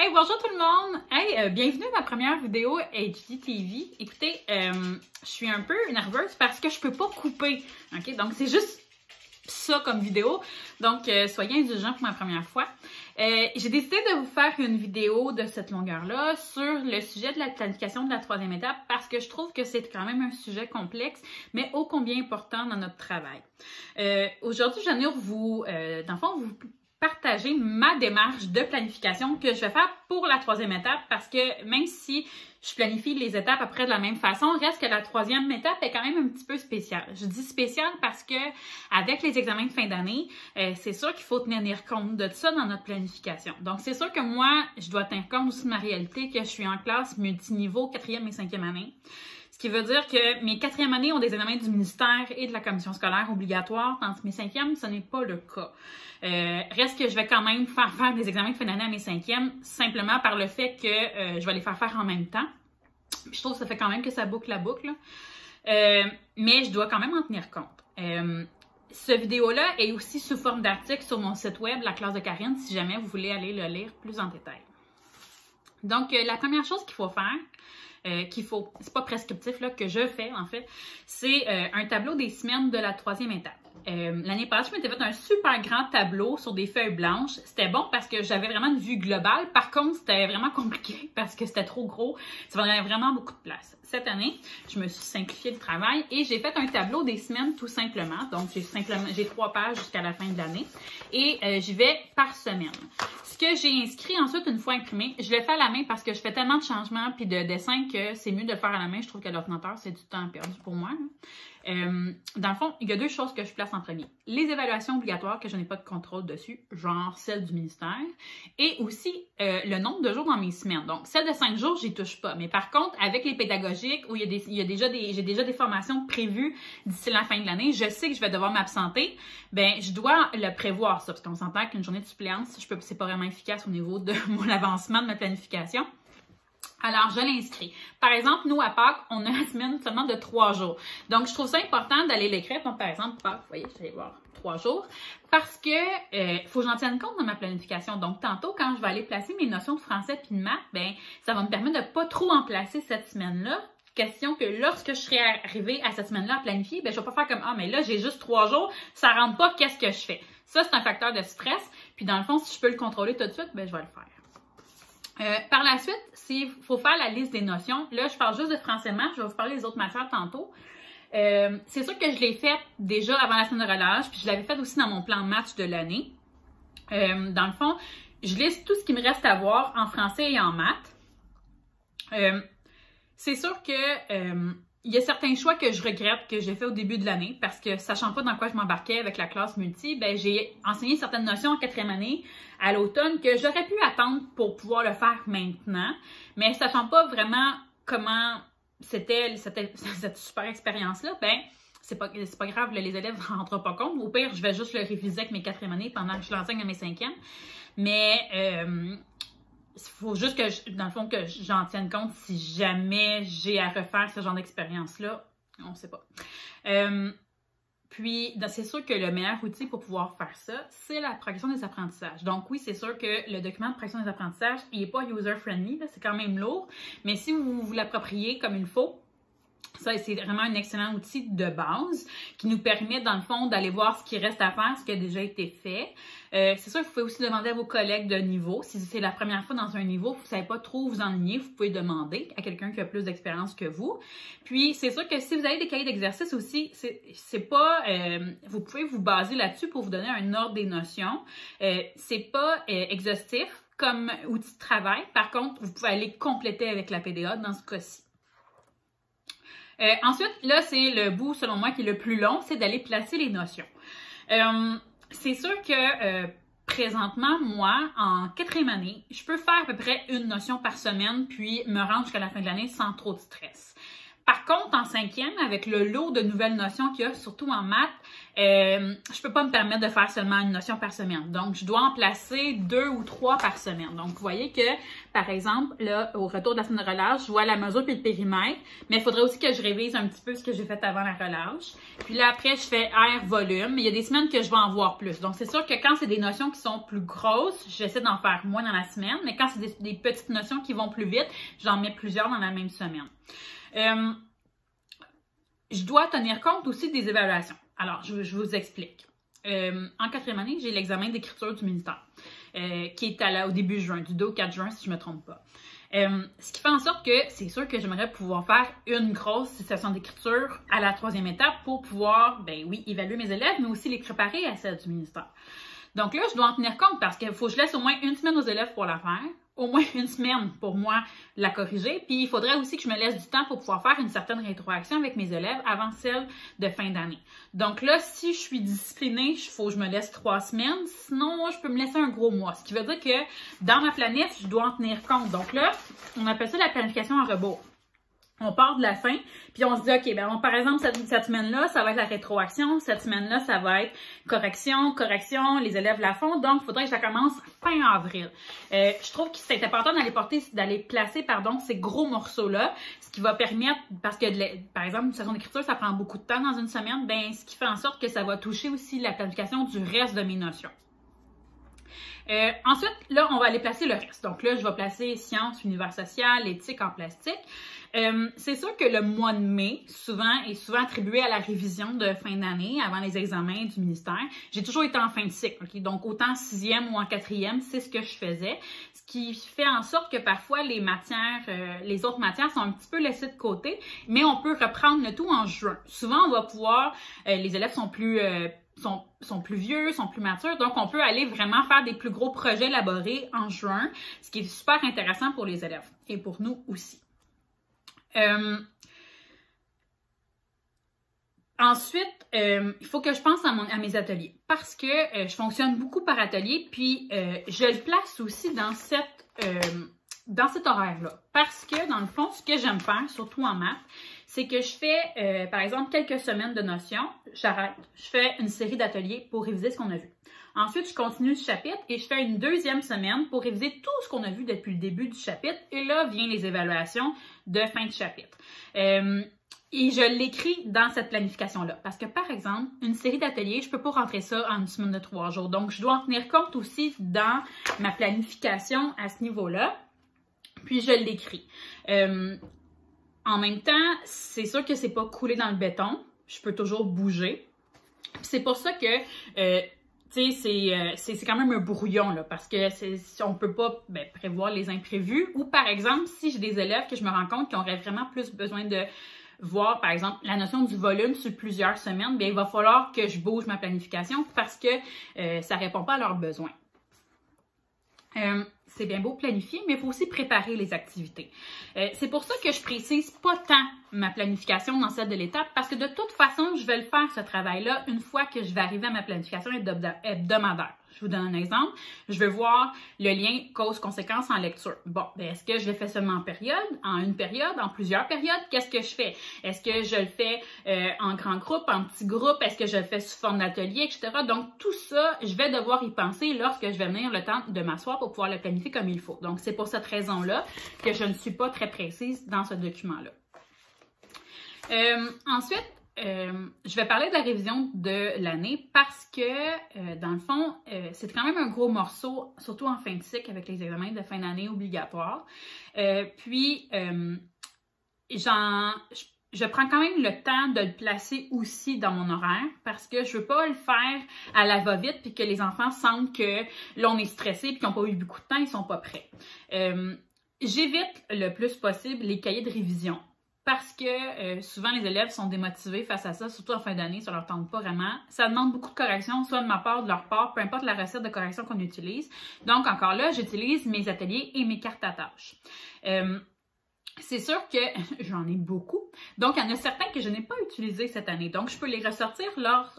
Hey, bonjour tout le monde! Hey, bienvenue à ma première vidéo HDTV. Écoutez, je suis un peu nerveuse parce que je peux pas couper, ok? Donc, c'est juste ça comme vidéo. Donc, soyez indulgents pour ma première fois. J'ai décidé de vous faire une vidéo de cette longueur-là sur le sujet de la planification de la troisième étape parce que je trouve que c'est quand même un sujet complexe, mais ô combien important dans notre travail. Aujourd'hui, je viens vous, dans le fond, vous partager ma démarche de planification que je vais faire pour la troisième étape parce que même si je planifie les étapes après de la même façon, reste que la troisième étape est quand même un petit peu spéciale. Je dis spéciale parce que avec les examens de fin d'année, c'est sûr qu'il faut tenir compte de ça dans notre planification. Donc, c'est sûr que moi, je dois tenir compte aussi de ma réalité que je suis en classe multiniveau 4e et 5e année. Ce qui veut dire que mes 4e années ont des examens du ministère et de la commission scolaire obligatoires, tandis que mes 5e, ce n'est pas le cas. Reste que je vais quand même faire des examens de fin d'année à mes 5e, simplement par le fait que je vais les faire en même temps. Puis je trouve que ça fait quand même que ça boucle la boucle. Mais je dois quand même en tenir compte. Ce vidéo-là est aussi sous forme d'article sur mon site web, La classe de Karine, si jamais vous voulez aller le lire plus en détail. Donc, la première chose qu'il faut faire, c'est pas prescriptif là, que je fais en fait, c'est un tableau des semaines de la troisième étape. L'année passée, je m'étais fait un super grand tableau sur des feuilles blanches. C'était bon parce que j'avais vraiment une vue globale. Par contre, c'était vraiment compliqué parce que c'était trop gros. Ça prenait vraiment beaucoup de place. Cette année, je me suis simplifié le travail et j'ai fait un tableau des semaines tout simplement. Donc, j'ai 3 pages jusqu'à la fin de l'année et j'y vais par semaine. Ce que j'ai inscrit ensuite, une fois imprimé, je le fais à la main parce que je fais tellement de changements puis de dessins que c'est mieux de le faire à la main. Je trouve que l'ordinateur, c'est du temps perdu pour moi. Dans le fond, il y a 2 choses que je place en premier. Les évaluations obligatoires que je n'ai pas de contrôle dessus, genre celle du ministère, et aussi le nombre de jours dans mes semaines. Donc, celle de 5 jours, j'y touche pas. Mais par contre, avec les pédagogiques, où j'ai déjà des formations prévues d'ici la fin de l'année, je sais que je vais devoir m'absenter, ben je dois le prévoir ça, parce qu'on s'entend qu'une journée de suppléance, c'est pas vraiment efficace au niveau de mon avancement de ma planification. Alors, je l'inscris. Par exemple, nous, à Pâques, on a une semaine seulement de 3 jours. Donc, je trouve ça important d'aller l'écrire. Donc, par exemple, Pâques, vous voyez, je vais aller voir 3 jours. Parce que faut que j'en tienne compte dans ma planification. Donc, tantôt, quand je vais aller placer mes notions de français puis de maths, ben, ça va me permettre de pas trop en placer cette semaine-là. Question que lorsque je serai arrivée à cette semaine-là à planifier, ben, je vais pas faire comme « Ah, mais là, j'ai juste 3 jours, ça rentre pas, qu'est-ce que je fais? » Ça, c'est un facteur de stress. Puis, dans le fond, si je peux le contrôler tout de suite, ben, je vais le faire. Par la suite, s'il faut faire la liste des notions, là, je parle juste de français-maths, je vais vous parler des autres matières tantôt. C'est sûr que je l'ai fait déjà avant la semaine de relâche, puis je l'avais fait aussi dans mon plan match de l'année. Dans le fond, je liste tout ce qui me reste à voir en français et en maths. C'est sûr que il y a certains choix que je regrette que j'ai fait au début de l'année parce que sachant pas dans quoi je m'embarquais avec la classe multi, ben j'ai enseigné certaines notions en 4e année à l'automne que j'aurais pu attendre pour pouvoir le faire maintenant, mais sachant pas vraiment comment c'était cette super expérience-là, ben c'est pas grave, là, les élèves ne rentrent pas compte. Au pire, je vais juste le réviser avec mes 4e années pendant que je l'enseigne à mes 5e. Mais il faut juste que, dans le fond, que j'en tienne compte si jamais j'ai à refaire ce genre d'expérience-là. On ne sait pas. Puis, c'est sûr que le meilleur outil pour pouvoir faire ça, c'est la progression des apprentissages. Donc oui, c'est sûr que le document de progression des apprentissages, il n'est pas user-friendly, c'est quand même lourd. Mais si vous vous l'appropriez comme il faut, ça, c'est vraiment un excellent outil de base qui nous permet, dans le fond, d'aller voir ce qui reste à faire, ce qui a déjà été fait. C'est sûr que vous pouvez aussi demander à vos collègues de niveau. Si c'est la première fois dans un niveau, vous ne savez pas trop vous enligner, vous pouvez demander à quelqu'un qui a plus d'expérience que vous. Puis, c'est sûr que si vous avez des cahiers d'exercice aussi, c'est pas... vous pouvez vous baser là-dessus pour vous donner un ordre des notions. C'est pas exhaustif comme outil de travail. Par contre, vous pouvez aller compléter avec la PDA dans ce cas-ci. Ensuite, là, c'est le bout, selon moi, qui est le plus long, c'est d'aller placer les notions. C'est sûr que présentement, moi, en 4e année, je peux faire à peu près une notion par semaine, puis me rendre jusqu'à la fin de l'année sans trop de stress. Par contre, en 5e, avec le lot de nouvelles notions qu'il y a, surtout en maths, je peux pas me permettre de faire seulement une notion par semaine. Donc, je dois en placer 2 ou 3 par semaine. Donc, vous voyez que, par exemple, là, au retour de la semaine de relâche, je vois la mesure puis le périmètre, mais il faudrait aussi que je révise un petit peu ce que j'ai fait avant la relâche. Puis là, après, je fais R, volume. Il y a des semaines que je vais en voir plus. Donc, c'est sûr que quand c'est des notions qui sont plus grosses, j'essaie d'en faire moins dans la semaine, mais quand c'est des petites notions qui vont plus vite, j'en mets plusieurs dans la même semaine. Je dois tenir compte aussi des évaluations. Alors, je vous explique. En 4e année, j'ai l'examen d'écriture du ministère, qui est au début juin, du 2 au 4 juin, si je ne me trompe pas. Ce qui fait en sorte que c'est sûr que j'aimerais pouvoir faire une grosse session d'écriture à la 3e étape pour pouvoir, ben oui, évaluer mes élèves, mais aussi les préparer à celle du ministère. Donc là, je dois en tenir compte parce qu'il faut que je laisse au moins une semaine aux élèves pour la faire, au moins une semaine pour moi la corriger, puis il faudrait aussi que je me laisse du temps pour pouvoir faire une certaine rétroaction avec mes élèves avant celle de fin d'année. Donc là, si je suis disciplinée, il faut que je me laisse 3 semaines, sinon je peux me laisser un gros mois, ce qui veut dire que dans ma planète, je dois en tenir compte. Donc là, on appelle ça la planification en rebours. On part de la fin, puis on se dit, OK, ben par exemple, cette semaine-là, ça va être la rétroaction. Cette semaine-là, ça va être correction, les élèves la font. Donc, il faudrait que je la commence fin avril. Je trouve que c'est important d'aller placer ces gros morceaux-là, ce qui va permettre, parce que, par exemple, une session d'écriture, ça prend beaucoup de temps dans une semaine, ben ce qui fait en sorte que ça va toucher aussi la planification du reste de mes notions. Ensuite, là, on va aller placer le reste. Donc là, je vais placer sciences, univers social, éthique en plastique. C'est sûr que le mois de mai, est souvent attribué à la révision de fin d'année, avant les examens du ministère. J'ai toujours été en fin de cycle, okay? Donc autant en 6e ou en 4e, c'est ce que je faisais. Ce qui fait en sorte que parfois les autres matières sont un petit peu laissées de côté, mais on peut reprendre le tout en juin. Souvent, on va pouvoir, les élèves sont plus vieux, sont plus matures, donc on peut aller vraiment faire des plus gros projets élaborés en juin, ce qui est super intéressant pour les élèves et pour nous aussi. Ensuite, il faut que je pense à mes ateliers parce que je fonctionne beaucoup par atelier, puis je le place aussi dans cet horaire-là. Parce que, dans le fond, ce que j'aime faire, surtout en maths, c'est que je fais, par exemple, quelques semaines de notions, j'arrête, je fais une série d'ateliers pour réviser ce qu'on a vu. Ensuite, je continue ce chapitre et je fais une 2e semaine pour réviser tout ce qu'on a vu depuis le début du chapitre. Et là, viennent les évaluations de fin de chapitre. Et je l'écris dans cette planification-là. Parce que, par exemple, une série d'ateliers, je ne peux pas rentrer ça en une semaine de 3 jours. Donc, je dois en tenir compte aussi dans ma planification à ce niveau-là. Puis, je l'écris. En même temps, c'est sûr que c'est pas coulé dans le béton. Je peux toujours bouger. C'est pour ça que... tu sais, c'est quand même un brouillon, là, parce que on peut pas prévoir les imprévus. Ou, par exemple, si j'ai des élèves que je me rends compte qui auraient vraiment plus besoin de voir, par exemple, la notion du volume sur plusieurs semaines, bien, il va falloir que je bouge ma planification parce que ça répond pas à leurs besoins. C'est bien beau planifier, mais il faut aussi préparer les activités. C'est pour ça que je précise pas tant ma planification dans celle de l'étape, parce que de toute façon, je vais le faire, ce travail-là, une fois que je vais arriver à ma planification hebdomadaire. Je vous donne un exemple. Je vais voir le lien cause-conséquence en lecture. Bon, est-ce que je le fais seulement en période, en une période, en plusieurs périodes? Qu'est-ce que je fais? Est-ce que je le fais en grand groupe, en petit groupe? Est-ce que je le fais sous forme d'atelier, etc.? Donc, tout ça, je vais devoir y penser lorsque je vais venir le temps de m'asseoir pour pouvoir le planifier comme il faut. Donc, c'est pour cette raison-là que je ne suis pas très précise dans ce document-là. Ensuite, je vais parler de la révision de l'année parce que, dans le fond, c'est quand même un gros morceau, surtout en fin de cycle avec les examens de fin d'année obligatoires. Puis, je prends quand même le temps de le placer aussi dans mon horaire parce que je veux pas le faire à la va-vite puis que les enfants sentent que là, on est stressé puis qu'ils n'ont pas eu beaucoup de temps, ils sont pas prêts. J'évite le plus possible les cahiers de révision. Parce que souvent, les élèves sont démotivés face à ça, surtout en fin d'année, ça leur tente pas vraiment. Ça demande beaucoup de corrections, soit de ma part, de leur part, peu importe la recette de correction qu'on utilise. Donc, encore là, j'utilise mes ateliers et mes cartes à tâches. c'est sûr que j'en ai beaucoup. Donc, il y en a certains que je n'ai pas utilisés cette année. Donc, je peux les ressortir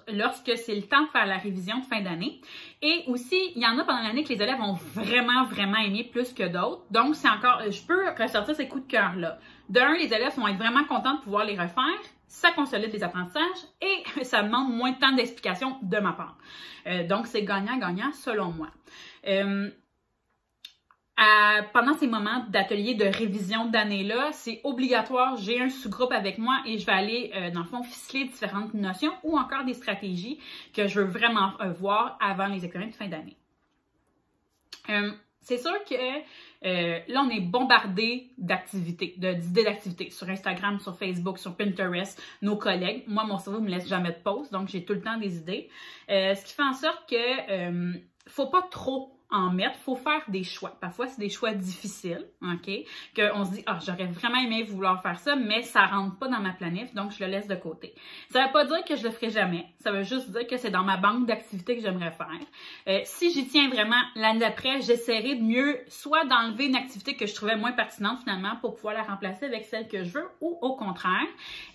lorsque c'est le temps de faire la révision de fin d'année. Et aussi, il y en a pendant l'année que les élèves ont vraiment, vraiment aimé plus que d'autres. Donc, c'est encore, je peux ressortir ces coups de cœur-là. D'un, les élèves vont être vraiment contents de pouvoir les refaire. Ça consolide les apprentissages et ça demande moins de temps d'explication de ma part. Donc, c'est gagnant-gagnant selon moi. Pendant ces moments d'atelier de révision d'année-là, c'est obligatoire, j'ai un sous-groupe avec moi et je vais aller, dans le fond, ficeler différentes notions ou encore des stratégies que je veux vraiment voir avant les examens de fin d'année. C'est sûr que là, on est bombardé d'activités, d'idées d'activités sur Instagram, sur Facebook, sur Pinterest, nos collègues. Moi, mon cerveau ne me laisse jamais de pause, donc j'ai tout le temps des idées. Ce qui fait en sorte que faut pas trop en mettre, il faut faire des choix. Parfois, c'est des choix difficiles, OK? Qu'on se dit, ah, j'aurais vraiment aimé vouloir faire ça, mais ça rentre pas dans ma planif, donc je le laisse de côté. Ça veut pas dire que je le ferai jamais. Ça veut juste dire que c'est dans ma banque d'activités que j'aimerais faire. Si j'y tiens vraiment l'année d'après, j'essaierai de mieux soit d'enlever une activité que je trouvais moins pertinente finalement pour pouvoir la remplacer avec celle que je veux ou au contraire,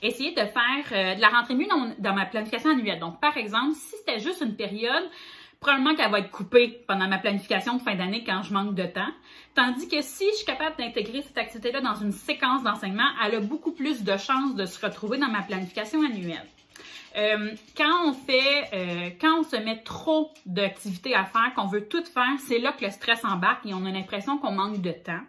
essayer de faire de la rentrer mieux dans ma planification annuelle. Donc, par exemple, si c'était juste une période, probablement qu'elle va être coupée pendant ma planification de fin d'année quand je manque de temps. Tandis que si je suis capable d'intégrer cette activité-là dans une séquence d'enseignement, elle a beaucoup plus de chances de se retrouver dans ma planification annuelle. Quand on se met trop d'activités à faire, qu'on veut tout faire, c'est là que le stress embarque et on a l'impression qu'on manque de temps.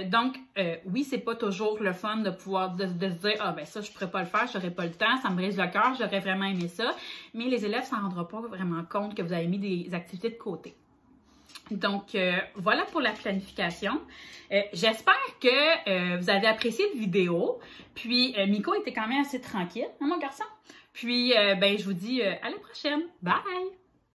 Donc, oui, c'est pas toujours le fun de pouvoir de se dire « Ah, ben ça, je pourrais pas le faire, j'aurais pas le temps, ça me brise le cœur, j'aurais vraiment aimé ça. » Mais les élèves s'en rendront pas vraiment compte que vous avez mis des activités de côté. Donc, voilà pour la planification. J'espère que vous avez apprécié la vidéo. Puis, Miko était quand même assez tranquille, hein, mon garçon? Puis, ben, je vous dis à la prochaine. Bye!